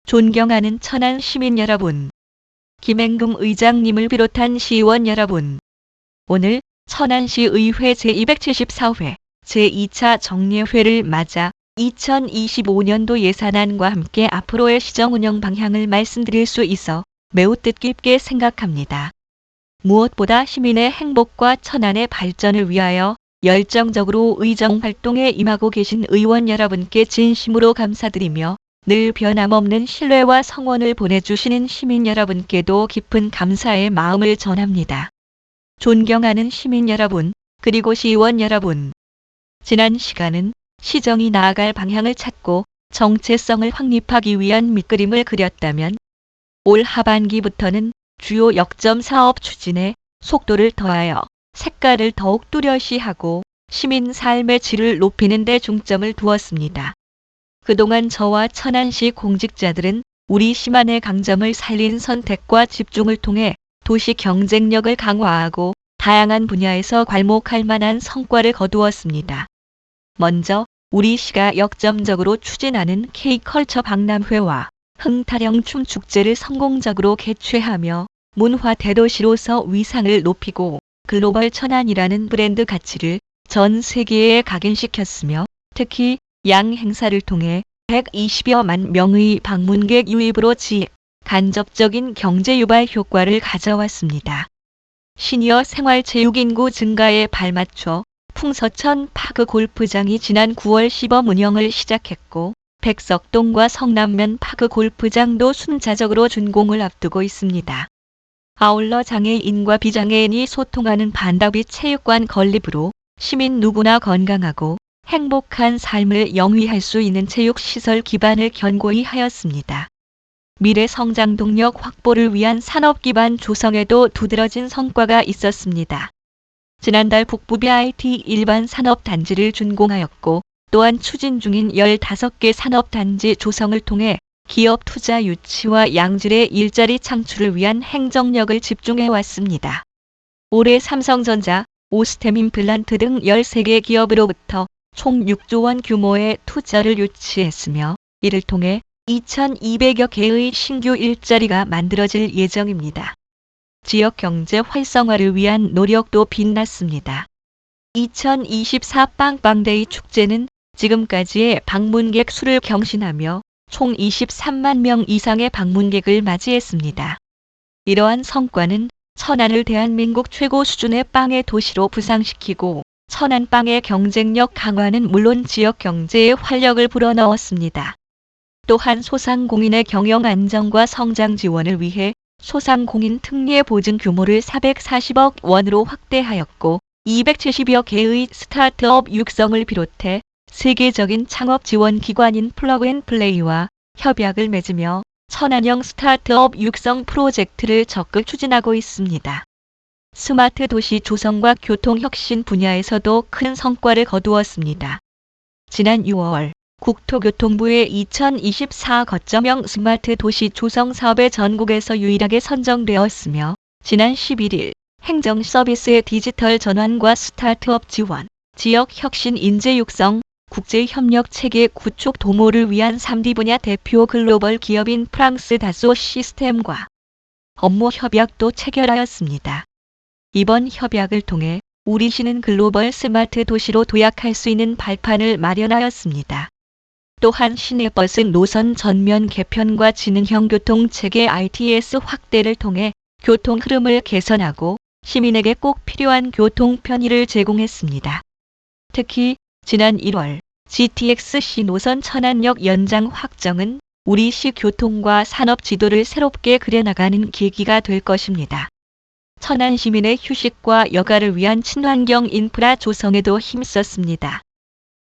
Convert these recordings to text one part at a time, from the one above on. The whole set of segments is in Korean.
존경하는 천안 시민 여러분, 김행금 의장님을 비롯한 시의원 여러분, 오늘 천안시의회 제274회 제2차 정례회를 맞아 2025년도 예산안과 함께 앞으로의 시정 운영 방향을 말씀드릴 수 있어 매우 뜻깊게 생각합니다. 무엇보다 시민의 행복과 천안의 발전을 위하여 열정적으로 의정 활동에 임하고 계신 의원 여러분께 진심으로 감사드리며 늘 변함없는 신뢰와 성원을 보내주시는 시민 여러분께도 깊은 감사의 마음을 전합니다. 존경하는 시민 여러분, 그리고 시의원 여러분. 지난 시간은 시정이 나아갈 방향을 찾고 정체성을 확립하기 위한 밑그림을 그렸다면 올 하반기부터는 주요 역점 사업 추진에 속도를 더하여 색깔을 더욱 뚜렷이하고 시민 삶의 질을 높이는 데 중점을 두었습니다. 그동안 저와 천안시 공직자들은 우리 시만의 강점을 살린 선택과 집중을 통해 도시 경쟁력을 강화하고 다양한 분야에서 괄목할 만한 성과를 거두었습니다. 먼저 우리 시가 역점적으로 추진하는 K컬처 박람회와 흥타령 춤축제를 성공적으로 개최하며 문화 대도시로서 위상을 높이고 글로벌 천안이라는 브랜드 가치를 전 세계에 각인시켰으며 특히 양 행사를 통해 120여만 명의 방문객 유입으로 간접적인 경제 유발 효과를 가져왔습니다. 시니어 생활체육 인구 증가에 발맞춰 풍서천 파크 골프장이 지난 9월 시범 운영을 시작했고 백석동과 성남면 파크 골프장도 순차적으로 준공을 앞두고 있습니다. 아울러 장애인과 비장애인이 소통하는 반다비 체육관 건립으로 시민 누구나 건강하고 행복한 삶을 영위할 수 있는 체육시설 기반을 견고히 하였습니다. 미래 성장 동력 확보를 위한 산업 기반 조성에도 두드러진 성과가 있었습니다. 지난달 북부비 IT 일반 산업단지를 준공하였고 또한 추진 중인 15개 산업단지 조성을 통해 기업 투자 유치와 양질의 일자리 창출을 위한 행정력을 집중해 왔습니다. 올해 삼성전자, 오스템 임플란트 등 13개 기업으로부터 총 6조 원 규모의 투자를 유치했으며 이를 통해 2,200여 개의 신규 일자리가 만들어질 예정입니다. 지역 경제 활성화를 위한 노력도 빛났습니다. 2024 빵빵데이 축제는 지금까지의 방문객 수를 경신하며 총 23만 명 이상의 방문객을 맞이했습니다. 이러한 성과는 천안을 대한민국 최고 수준의 빵의 도시로 부상시키고 천안 빵의 경쟁력 강화는 물론 지역 경제에 활력을 불어넣었습니다. 또한 소상공인의 경영 안정과 성장 지원을 위해 소상공인 특례 보증 규모를 440억 원으로 확대하였고 270여 개의 스타트업 육성을 비롯해 세계적인 창업 지원 기관인 플러그앤플레이와 협약을 맺으며 천안형 스타트업 육성 프로젝트를 적극 추진하고 있습니다. 스마트 도시 조성과 교통혁신 분야에서도 큰 성과를 거두었습니다. 지난 6월 국토교통부의 2024 거점형 스마트 도시 조성 사업에 전국에서 유일하게 선정되었으며 지난 11일 행정 서비스의 디지털 전환과 스타트업 지원, 지역 혁신 인재 육성, 국제협력 체계 구축 도모를 위한 3D 분야 대표 글로벌 기업인 프랑스 다소 시스템과 업무 협약도 체결하였습니다. 이번 협약을 통해 우리 시는 글로벌 스마트 도시로 도약할 수 있는 발판을 마련하였습니다. 또한 시내버스 노선 전면 개편과 지능형 교통체계 ITS 확대를 통해 교통 흐름을 개선하고 시민에게 꼭 필요한 교통 편의를 제공했습니다. 특히 지난 1월 GTX-C 노선 천안역 연장 확정은 우리 시 교통과 산업 지도를 새롭게 그려나가는 계기가 될 것입니다. 천안 시민의 휴식과 여가를 위한 친환경 인프라 조성에도 힘썼습니다.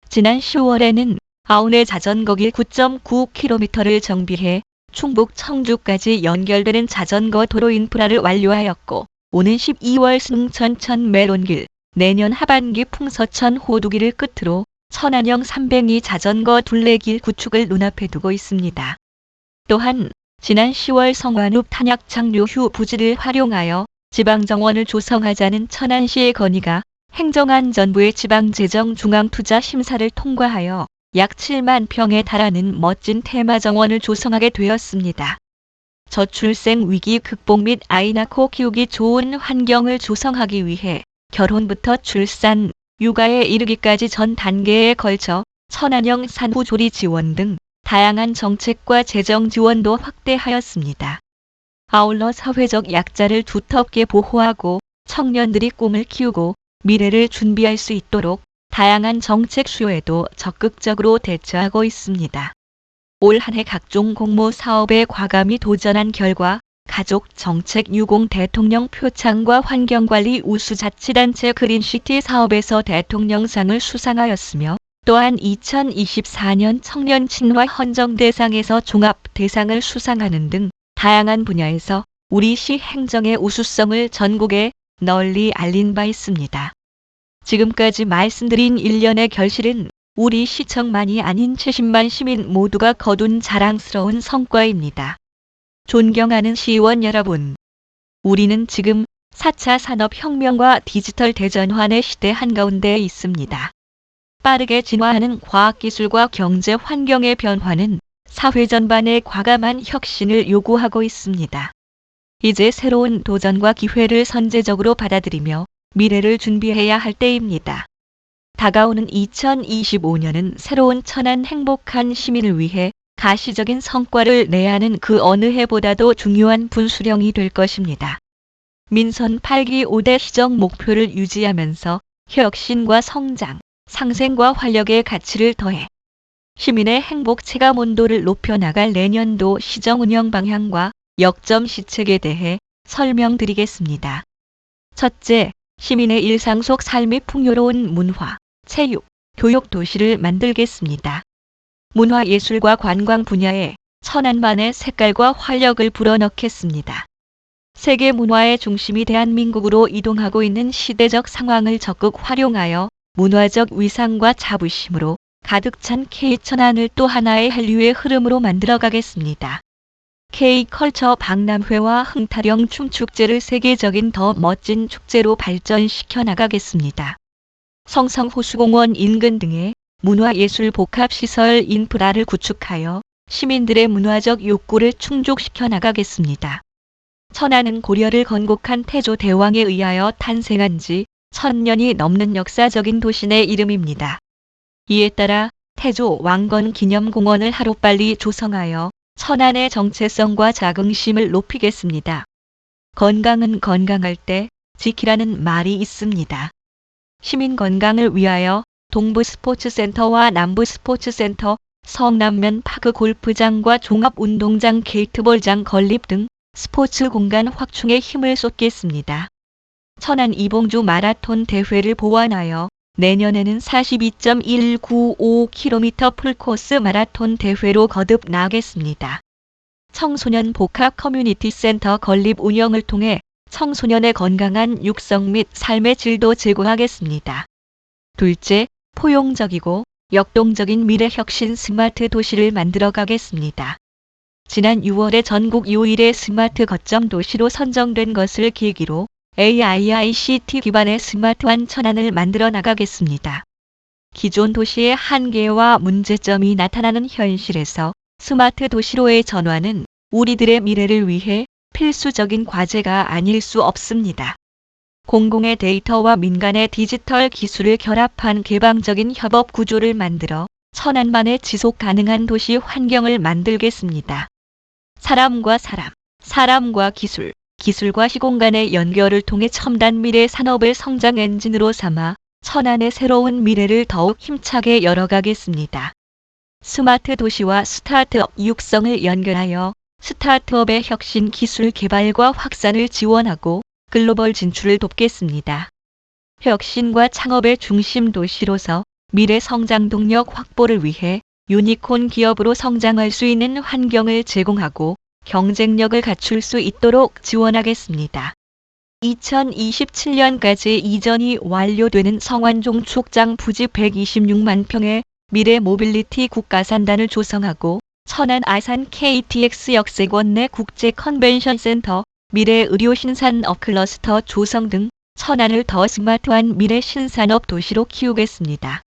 지난 10월에는 아운의 자전거길 9.9km를 정비해 충북 청주까지 연결되는 자전거 도로 인프라를 완료하였고 오는 12월 승천천 메론길, 내년 하반기 풍서천 호두길을 끝으로 천안형 302 자전거 둘레길 구축을 눈앞에 두고 있습니다. 또한 지난 10월 성완읍 탄약창 류휴 부지를 활용하여 지방정원을 조성하자는 천안시의 건의가 행정안전부의 지방재정중앙투자심사를 통과하여 약 7만 평에 달하는 멋진 테마 정원을 조성하게 되었습니다. 저출생 위기 극복 및 아이 낳고 키우기 좋은 환경을 조성하기 위해 결혼부터 출산, 육아에 이르기까지 전 단계에 걸쳐 천안형 산후조리 지원 등 다양한 정책과 재정 지원도 확대하였습니다. 아울러 사회적 약자를 두텁게 보호하고 청년들이 꿈을 키우고 미래를 준비할 수 있도록 다양한 정책 수요에도 적극적으로 대처하고 있습니다. 올 한 해 각종 공모 사업에 과감히 도전한 결과 가족 정책 유공 대통령 표창과 환경관리 우수자치단체 그린시티 사업에서 대통령상을 수상하였으며 또한 2024년 청년 친화 헌정대상에서 종합대상을 수상하는 등 다양한 분야에서 우리 시 행정의 우수성을 전국에 널리 알린 바 있습니다. 지금까지 말씀드린 일련의 결실은 우리 시청만이 아닌 70만 시민 모두가 거둔 자랑스러운 성과입니다. 존경하는 시의원 여러분, 우리는 지금 4차 산업혁명과 디지털 대전환의 시대 한가운데에 있습니다. 빠르게 진화하는 과학기술과 경제 환경의 변화는 사회 전반에 과감한 혁신을 요구하고 있습니다. 이제 새로운 도전과 기회를 선제적으로 받아들이며 미래를 준비해야 할 때입니다. 다가오는 2025년은 새로운 천안 행복한 시민을 위해 가시적인 성과를 내야 하는 그 어느 해보다도 중요한 분수령이 될 것입니다. 민선 8기 5대 시정 목표를 유지하면서 혁신과 성장, 상생과 활력의 가치를 더해 시민의 행복 체감 온도를 높여나갈 내년도 시정 운영 방향과 역점 시책에 대해 설명드리겠습니다. 첫째, 시민의 일상 속 삶이 풍요로운 문화, 체육, 교육 도시를 만들겠습니다. 문화예술과 관광 분야에 천안만의 색깔과 활력을 불어넣겠습니다. 세계 문화의 중심이 대한민국으로 이동하고 있는 시대적 상황을 적극 활용하여 문화적 위상과 자부심으로 가득 찬 K천안을 또 하나의 한류의 흐름으로 만들어가겠습니다. K컬처 박람회와 흥타령 춤축제를 세계적인 더 멋진 축제로 발전시켜 나가겠습니다. 성성호수공원 인근 등의 문화예술 복합시설 인프라를 구축하여 시민들의 문화적 욕구를 충족시켜 나가겠습니다. 천안은 고려를 건국한 태조 대왕에 의하여 탄생한 지 1000년이 넘는 역사적인 도시의 이름입니다. 이에 따라 태조 왕건 기념공원을 하루빨리 조성하여 천안의 정체성과 자긍심을 높이겠습니다. 건강은 건강할 때 지키라는 말이 있습니다. 시민 건강을 위하여 동부스포츠센터와 남부스포츠센터, 성남면 파크 골프장과 종합운동장 게이트볼장 건립 등 스포츠 공간 확충에 힘을 쏟겠습니다. 천안 이봉주 마라톤 대회를 보완하여 내년에는 42.195km 풀코스 마라톤 대회로 거듭 나가겠습니다. 청소년 복합 커뮤니티 센터 건립 운영을 통해 청소년의 건강한 육성 및 삶의 질도 제고하겠습니다. 둘째, 포용적이고 역동적인 미래 혁신 스마트 도시를 만들어 가겠습니다. 지난 6월에 전국 유일의 스마트 거점 도시로 선정된 것을 계기로 AIICT 기반의 스마트한 천안을 만들어 나가겠습니다. 기존 도시의 한계와 문제점이 나타나는 현실에서 스마트 도시로의 전환은 우리들의 미래를 위해 필수적인 과제가 아닐 수 없습니다. 공공의 데이터와 민간의 디지털 기술을 결합한 개방적인 협업 구조를 만들어 천안만의 지속 가능한 도시 환경을 만들겠습니다. 사람과 사람, 사람과 기술, 기술과 시공간의 연결을 통해 첨단 미래 산업을 성장 엔진으로 삼아 천안의 새로운 미래를 더욱 힘차게 열어가겠습니다. 스마트 도시와 스타트업 육성을 연결하여 스타트업의 혁신 기술 개발과 확산을 지원하고 글로벌 진출을 돕겠습니다. 혁신과 창업의 중심 도시로서 미래 성장 동력 확보를 위해 유니콘 기업으로 성장할 수 있는 환경을 제공하고 경쟁력을 갖출 수 있도록 지원하겠습니다. 2027년까지 이전이 완료되는 성완종 축장 부지 126만 평의 미래 모빌리티 국가산단을 조성하고 천안 아산 KTX 역세권 내 국제 컨벤션 센터, 미래 의료 신산업 클러스터 조성 등 천안을 더 스마트한 미래 신산업 도시로 키우겠습니다.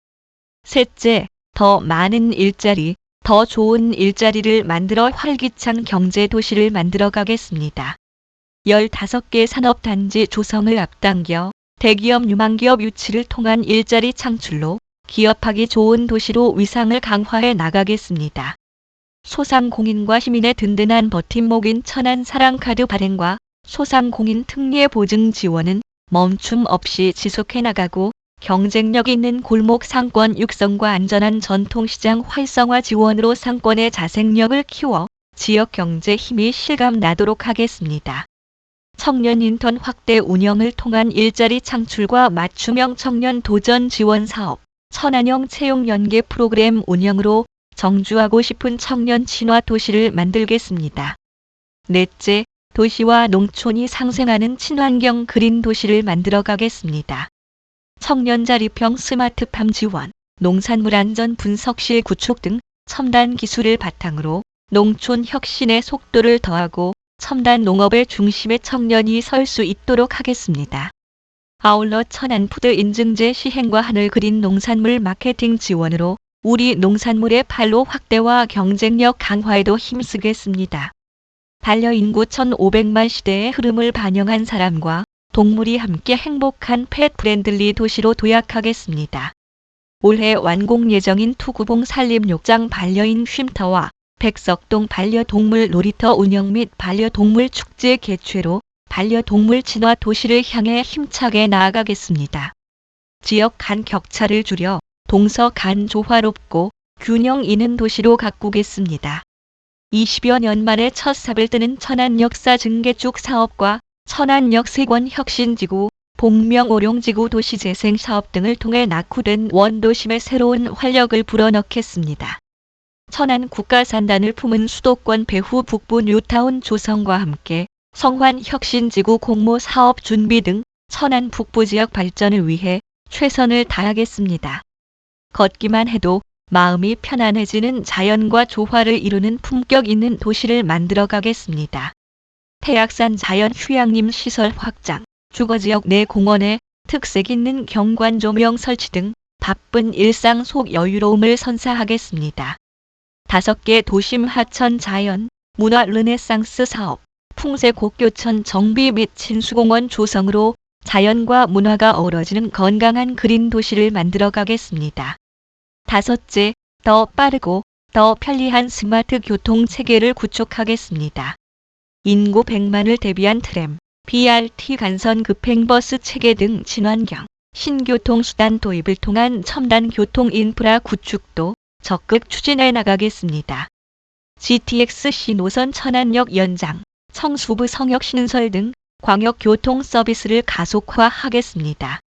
셋째, 더 많은 일자리, 더 좋은 일자리를 만들어 활기찬 경제 도시를 만들어 가겠습니다. 15개 산업단지 조성을 앞당겨 대기업 유망기업 유치를 통한 일자리 창출로 기업하기 좋은 도시로 위상을 강화해 나가겠습니다. 소상공인과 시민의 든든한 버팀목인 천안 사랑카드 발행과 소상공인 특례 보증 지원은 멈춤 없이 지속해 나가고 경쟁력 있는 골목 상권 육성과 안전한 전통시장 활성화 지원으로 상권의 자생력을 키워 지역 경제 힘이 실감 나도록 하겠습니다. 청년 인턴 확대 운영을 통한 일자리 창출과 맞춤형 청년 도전 지원 사업, 천안형 채용 연계 프로그램 운영으로 정주하고 싶은 청년 친화 도시를 만들겠습니다. 넷째, 도시와 농촌이 상생하는 친환경 그린 도시를 만들어 가겠습니다. 청년 자립형 스마트팜 지원, 농산물 안전 분석실 구축 등 첨단 기술을 바탕으로 농촌 혁신의 속도를 더하고 첨단 농업의 중심에 청년이 설 수 있도록 하겠습니다. 아울러 천안푸드 인증제 시행과 하늘 그린 농산물 마케팅 지원으로 우리 농산물의 판로 확대와 경쟁력 강화에도 힘쓰겠습니다. 반려인구 1,500만 시대의 흐름을 반영한 사람과 동물이 함께 행복한 펫 프렌들리 도시로 도약하겠습니다. 올해 완공 예정인 투구봉 산림욕장 반려인 쉼터와 백석동 반려동물 놀이터 운영 및 반려동물 축제 개최로 반려동물 친화 도시를 향해 힘차게 나아가겠습니다. 지역 간 격차를 줄여 동서 간 조화롭고 균형 있는 도시로 가꾸겠습니다. 20여 년 만에 첫 삽을 뜨는 천안 역사 증개축 사업과 천안역 세권 혁신지구, 복명오룡지구 도시재생 사업 등을 통해 낙후된 원도심에 새로운 활력을 불어넣겠습니다. 천안 국가산단을 품은 수도권 배후 북부 뉴타운 조성과 함께 성환 혁신지구 공모 사업 준비 등 천안 북부 지역 발전을 위해 최선을 다하겠습니다. 걷기만 해도 마음이 편안해지는 자연과 조화를 이루는 품격 있는 도시를 만들어 가겠습니다. 태악산 자연휴양림 시설 확장, 주거지역 내 공원에 특색 있는 경관 조명 설치 등 바쁜 일상 속 여유로움을 선사하겠습니다. 5개 도심 하천 자연, 문화 르네상스 사업, 풍세 곡교천 정비 및 친수공원 조성으로 자연과 문화가 어우러지는 건강한 그린 도시를 만들어 가겠습니다. 5째, 더 빠르고 더 편리한 스마트 교통 체계를 구축하겠습니다. 인구 100만을 대비한 트램, BRT 간선 급행버스 체계 등 친환경, 신교통수단 도입을 통한 첨단 교통 인프라 구축도 적극 추진해 나가겠습니다. GTX-C 노선 천안역 연장, 청수부 성역 신설 등 광역교통 서비스를 가속화하겠습니다.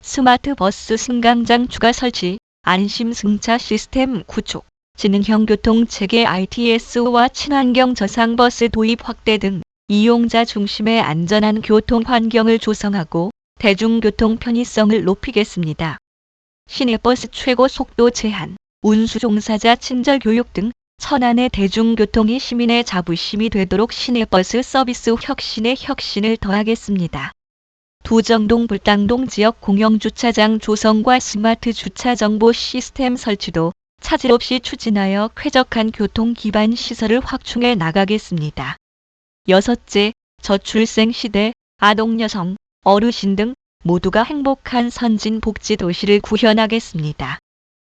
스마트 버스 승강장 추가 설치, 안심 승차 시스템 구축, 지능형 교통체계 ITS와 친환경 저상버스 도입 확대 등 이용자 중심의 안전한 교통 환경을 조성하고 대중교통 편의성을 높이겠습니다. 시내버스 최고 속도 제한, 운수 종사자 친절 교육 등 천안의 대중교통이 시민의 자부심이 되도록 시내버스 서비스 혁신에 혁신을 더하겠습니다. 두정동 불당동 지역 공영주차장 조성과 스마트 주차 정보 시스템 설치도 차질 없이 추진하여 쾌적한 교통 기반 시설을 확충해 나가겠습니다. 6째, 저출생 시대, 아동 여성, 어르신 등 모두가 행복한 선진 복지 도시를 구현하겠습니다.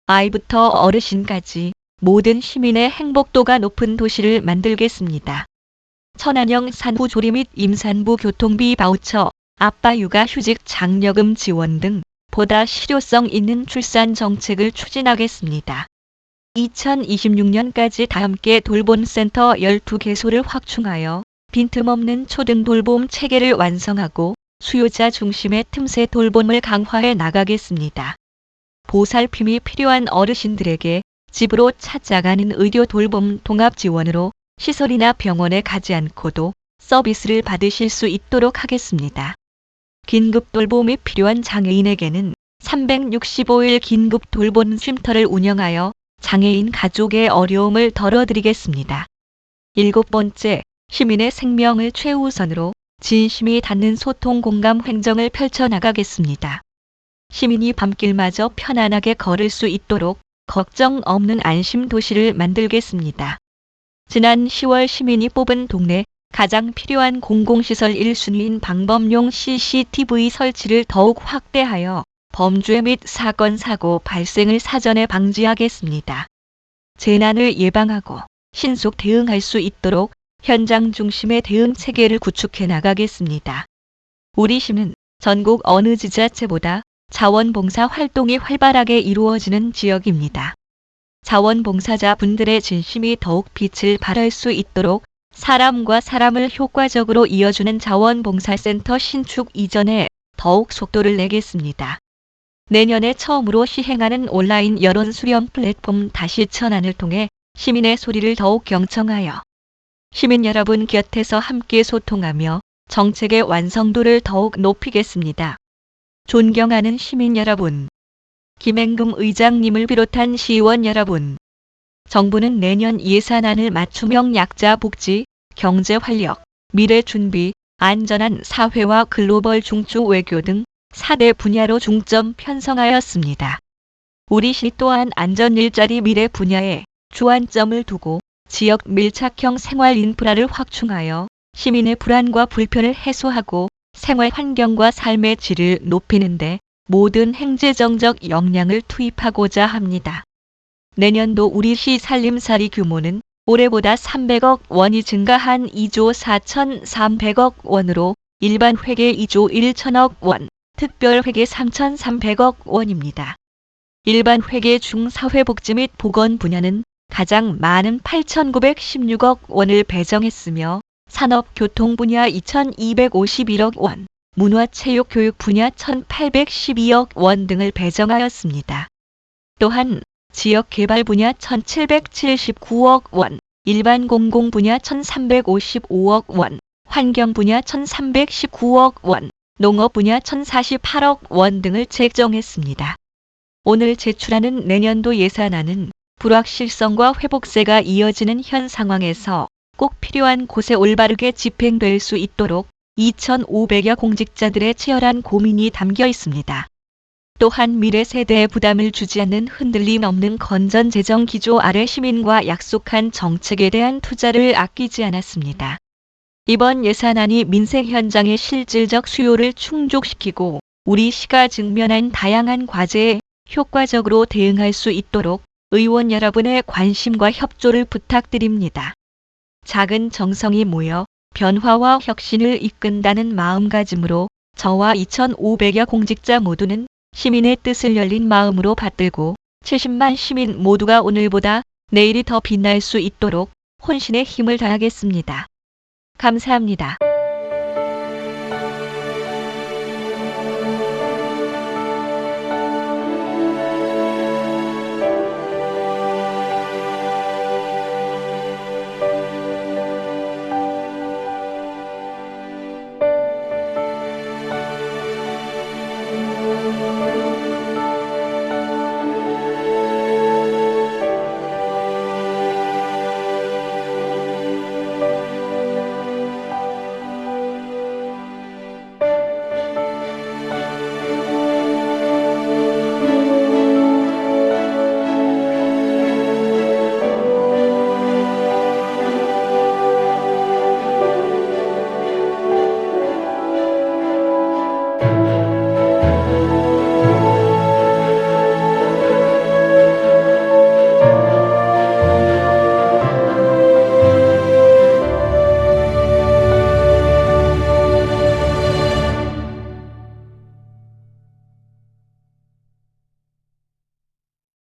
아이부터 어르신까지 모든 시민의 행복도가 높은 도시를 만들겠습니다. 천안형 산후 조리 및 임산부 교통비 바우처, 아빠 육아 휴직 장려금 지원 등 보다 실효성 있는 출산 정책을 추진하겠습니다. 2026년까지 다함께 돌봄센터 12개소를 확충하여 빈틈없는 초등 돌봄 체계를 완성하고 수요자 중심의 틈새 돌봄을 강화해 나가겠습니다. 보살핌이 필요한 어르신들에게 집으로 찾아가는 의료 돌봄 통합 지원으로 시설이나 병원에 가지 않고도 서비스를 받으실 수 있도록 하겠습니다. 긴급 돌봄이 필요한 장애인에게는 365일 긴급 돌봄 쉼터를 운영하여 장애인 가족의 어려움을 덜어드리겠습니다. 7번째, 시민의 생명을 최우선으로 진심이 닿는 소통 공감 행정을 펼쳐나가겠습니다. 시민이 밤길마저 편안하게 걸을 수 있도록 걱정 없는 안심 도시를 만들겠습니다. 지난 10월 시민이 뽑은 동네 가장 필요한 공공시설 1순위인 방범용 CCTV 설치를 더욱 확대하여 범죄 및 사건 사고 발생을 사전에 방지하겠습니다. 재난을 예방하고 신속 대응할 수 있도록 현장 중심의 대응 체계를 구축해 나가겠습니다. 우리 시는 전국 어느 지자체보다 자원봉사 활동이 활발하게 이루어지는 지역입니다. 자원봉사자 분들의 진심이 더욱 빛을 발할 수 있도록 사람과 사람을 효과적으로 이어주는 자원봉사센터 신축 이전에 더욱 속도를 내겠습니다. 내년에 처음으로 시행하는 온라인 여론 수렴 플랫폼 다시 천안을 통해 시민의 소리를 더욱 경청하여 시민 여러분 곁에서 함께 소통하며 정책의 완성도를 더욱 높이겠습니다. 존경하는 시민 여러분, 김행금 의장님을 비롯한 시의원 여러분, 정부는 내년 예산안을 맞춤형 약자 복지, 경제 활력, 미래 준비, 안전한 사회와 글로벌 중추 외교 등 4대 분야로 중점 편성하였습니다. 우리 시 또한 안전 일자리 미래 분야에 주안점을 두고 지역 밀착형 생활 인프라를 확충하여 시민의 불안과 불편을 해소하고 생활 환경과 삶의 질을 높이는 데 모든 행재정적 역량을 투입하고자 합니다. 내년도 우리 시 살림살이 규모는 올해보다 300억 원이 증가한 2조 4,300억 원으로 일반 회계 2조 1천억 원, 특별 회계 3,300억 원입니다. 일반 회계 중 사회복지 및 보건 분야는 가장 많은 8,916억 원을 배정했으며 산업교통 분야 2,251억 원, 문화체육교육 분야 1,812억 원 등을 배정하였습니다. 또한 지역개발 분야 1,779억 원, 일반 공공 분야 1,355억 원, 환경 분야 1,319억 원, 농업 분야 1,048억 원 등을 책정했습니다. 오늘 제출하는 내년도 예산안은 불확실성과 회복세가 이어지는 현 상황에서 꼭 필요한 곳에 올바르게 집행될 수 있도록 2,500여 공직자들의 치열한 고민이 담겨 있습니다. 또한 미래 세대에 부담을 주지 않는 흔들림 없는 건전 재정 기조 아래 시민과 약속한 정책에 대한 투자를 아끼지 않았습니다. 이번 예산안이 민생 현장의 실질적 수요를 충족시키고 우리 시가 직면한 다양한 과제에 효과적으로 대응할 수 있도록 의원 여러분의 관심과 협조를 부탁드립니다. 작은 정성이 모여 변화와 혁신을 이끈다는 마음가짐으로 저와 2,500여 공직자 모두는 시민의 뜻을 열린 마음으로 받들고 70만 시민 모두가 오늘보다 내일이 더 빛날 수 있도록 혼신의 힘을 다하겠습니다. 감사합니다.